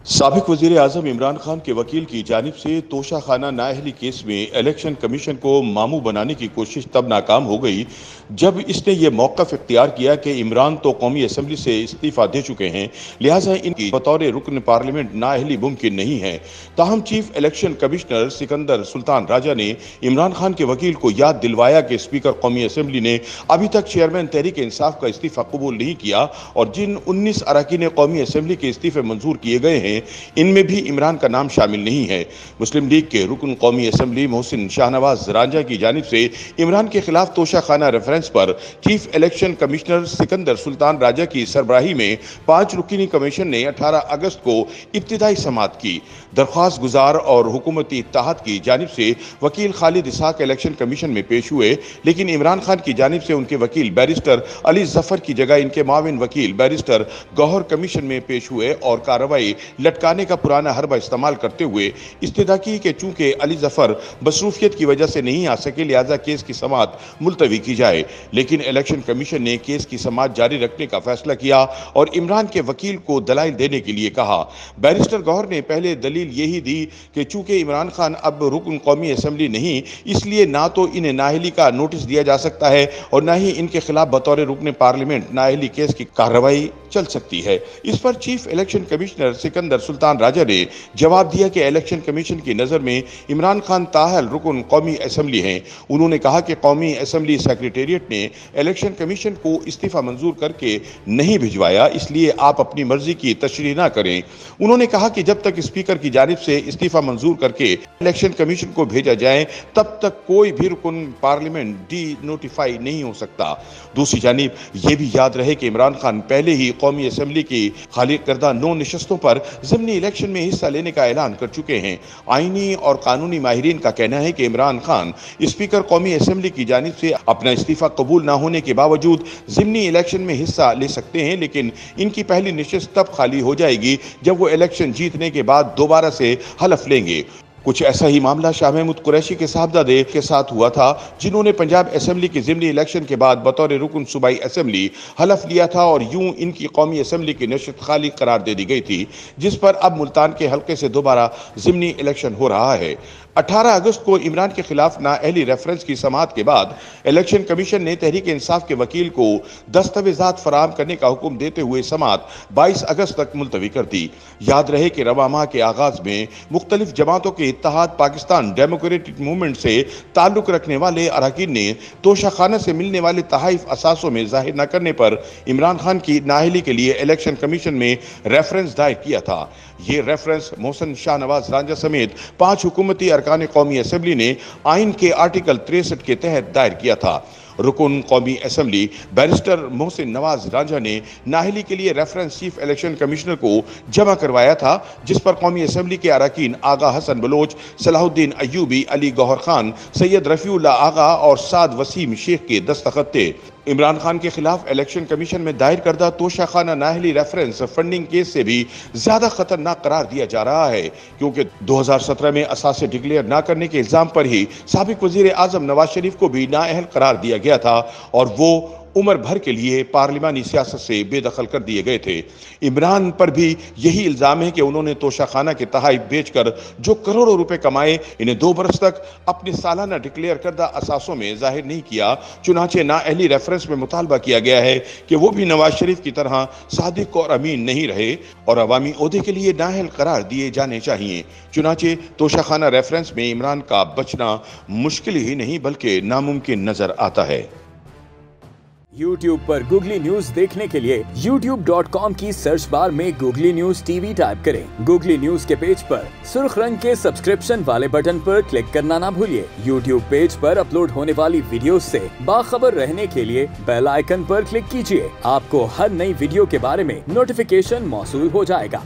साबिक वजीर आजम इमरान खान के वकील की जानिब से तोशाखाना नाअहली केस में इलेक्शन कमीशन को मामू बनाने की कोशिश तब नाकाम हो गई जब इसने ये मौक़िफ़ इख्तियार किया कि इमरान तो कौमी असम्बली से इस्तीफ़ा दे चुके हैं, लिहाजा इनकी बतौर रुकन पार्लियामेंट नाअहली मुमकिन नहीं है। ताहम chief election commissioner Sikandar Sultan Raja ने इमरान खान के वकील को याद दिलवाया कि स्पीकर कौमी असम्बली ने अभी तक चेयरमैन तहरीक इंसाफ का इस्तीफ़ा कबूल नहीं किया और जिन 19 अरकान कौमी असम्बली के इस्तीफ़े मंजूर किए गए हैं इनमें भी इमरान का नाम शामिल नहीं है। मुस्लिम लीग के रुकन कौमी असम्बली मोहसिन शाहनवाज रांझा की जानिब से इमरान के खिलाफ तोशाखाना रेफरेंस पर chief election commissioner Sikandar Sultan Raja की सरबराही में 5 रुकनी कमीशन ने 18 अगस्त को इब्तिदाई समाअत की। दरख्वास्त गुजार और हुकूमती इत्तेहाद की जानिब से वकील खालिद इसहाक इलेक्शन कमीशन में पेश हुए, लेकिन इमरान खान की जानिब से उनके वकील बैरिस्टर अली जफर की जगह इनके माविन वकील बैरिस्टर गौहर कमीशन में पेश हुए और कार्रवाई लटकाने का पुराना हरबा इस्तेमाल करते हुए इस्तदा की कि चूंकि अली जफर मसरूफियत की वजह से नहीं आ सके लिहाजा केस की समाअत मुलतवी की जाए, लेकिन इलेक्शन कमीशन ने केस की समाअत जारी रखने का फैसला किया और इमरान के वकील को दलाइल देने के लिए कहा। बैरिस्टर गौहर ने पहले दलील यही दी कि चूंकि इमरान खान अब रुकन कौमी असम्बली नहीं, इसलिए ना तो इन्हें नाअहली का नोटिस दिया जा सकता है और ना ही इनके खिलाफ बतौर रुकन पार्लियामेंट नाअहली केस की कार्रवाई चल सकती है। इस पर chief election commissioner Sikandar Sultan Raja ने जवाब दिया कि इलेक्शन कमीशन की नज़र में इमरान खान ताहल रुकन कौमी असम्बली हैं। उन्होंने कहा कि कौमी असम्बली सेक्रेटेरिएट ने इलेक्शन कमीशन को इस्तीफ़ा मंजूर करके नहीं भिजवाया, इसलिए आप अपनी मर्जी की तशरीह ना करें। उन्होंने कहा कि जब तक स्पीकर की जानिब से इस्तीफ़ा मंजूर करके इलेक्शन कमीशन को भेजा जाए तब तक कोई भी रुकन पार्लियामेंट डी नोटिफाई नहीं हो सकता। दूसरी जानिब यह भी याद रहे कि इमरान खान पहले ही कौमी असम्बली की खाली करदा 9 नशस्तों पर ज़िमनी इलेक्शन में हिस्सा लेने का ऐलान कर चुके हैं। आईनी और कानूनी माहिरीन का कहना है कि इमरान खान स्पीकर कौमी असम्बली की जानिब से अपना इस्तीफ़ा कबूल ना होने के बावजूद ज़िमनी इलेक्शन में हिस्सा ले सकते हैं, लेकिन इनकी पहली नशस्त तब खाली हो जाएगी जब वो इलेक्शन जीतने के बाद दोबारा से हलफ लेंगे। कुछ ऐसा ही मामला शाह महमूद कुरैशी के साहबजादे के साथ हुआ था, जिन्होंने पंजाब असम्बली की ज़िमनी इलेक्शन के बाद बतौर रुकन सूबाई असम्बली हलफ लिया था और यूं इनकी कौमी असम्बली की नशस्त खाली करार दे दी गई थी, जिस पर अब मुल्तान के हल्के से दोबारा ज़िमनी इलेक्शन हो रहा है। 18 अगस्त को इमरान के खिलाफ नाअहली रेफरेंस की समाअत के बाद इलेक्शन कमीशन ने तहरीक इंसाफ के वकील को दस्तावेजात फराहम करने का हुक्म देते हुए समाअत 22 अगस्त तक मुलतवी कर दी। याद रहे कि रवा माह के आगाज में मुख्तलिफ जमातों के इत्तेहाद पाकिस्तान डेमोक्रेटिक मूवमेंट से ताल्लुक रखने वाले अरकान ने तोशाखाना से मिलने वाले तहाइफ असासों में जाहिर न करने पर इमरान खान की नाअहली के लिए इलेक्शन कमीशन में रेफरेंस दायर किया था। ये रेफरेंस मोहसिन शाहनवाज रांझा समेत 5 हुकूमती अरकान कौमी असम्बली ने आइन के आर्टिकल 63 के तहत दायर किया था। रुकन कौमी असम्बली बैरिस्टर मोहसिन नवाज रांझा ने नाअहली के लिए रेफरेंस चीफ इलेक्शन कमिश्नर को जमा करवाया था, जिस पर कौमी असम्बली के अरकान आगा हसन बलोच, सलाहुद्दीन अयूबी, अली गौहर खान, सैयद रफीउल्लाह आगा और साद वसीम शेख के दस्तखत थे। इमरान खान के खिलाफ इलेक्शन कमीशन में दायर करदा तोशाखाना नाअहली रेफरेंस फंडिंग केस से भी ज्यादा खतरनाक करार दिया जा रहा है, क्योंकि 2017 में असासे डिक्लेयर न करने के इल्जाम पर ही साबिक वजीर आजम नवाज शरीफ को भी नाअहल करार दिया गया था और वो उम्र भर के लिए पार्लिमानी सियासत से बेदखल कर दिए गए थे। इमरान पर भी यही इल्ज़ाम है कि उन्होंने तोशाखाना के तहाइफ बेचकर जो करोड़ों रुपए कमाए, इन्हें 2 बरस तक अपने सालाना डिक्लेयर करदा असासों में जाहिर नहीं किया। चुनाचे नाअहली रेफरेंस में मुतालबा किया गया है कि वो भी नवाज शरीफ की तरह सादिक और अमीन नहीं रहे और अवामी ओहदे के लिए नाअहल करार दिए जाने चाहिए। चुनाचे तोशाखाना रेफरेंस में इमरान का बचना मुश्किल ही नहीं बल्कि नामुमकिन नजर आता है। YouTube पर गूगली न्यूज देखने के लिए youtube.com की सर्च बार में गूगली न्यूज टीवी टाइप करें। गूगली न्यूज के पेज पर सुर्ख रंग के सब्सक्रिप्शन वाले बटन पर क्लिक करना ना भूलिए। YouTube पेज पर अपलोड होने वाली वीडियोस से बाखबर रहने के लिए बेल आइकन पर क्लिक कीजिए। आपको हर नई वीडियो के बारे में नोटिफिकेशन मौसूल हो जाएगा।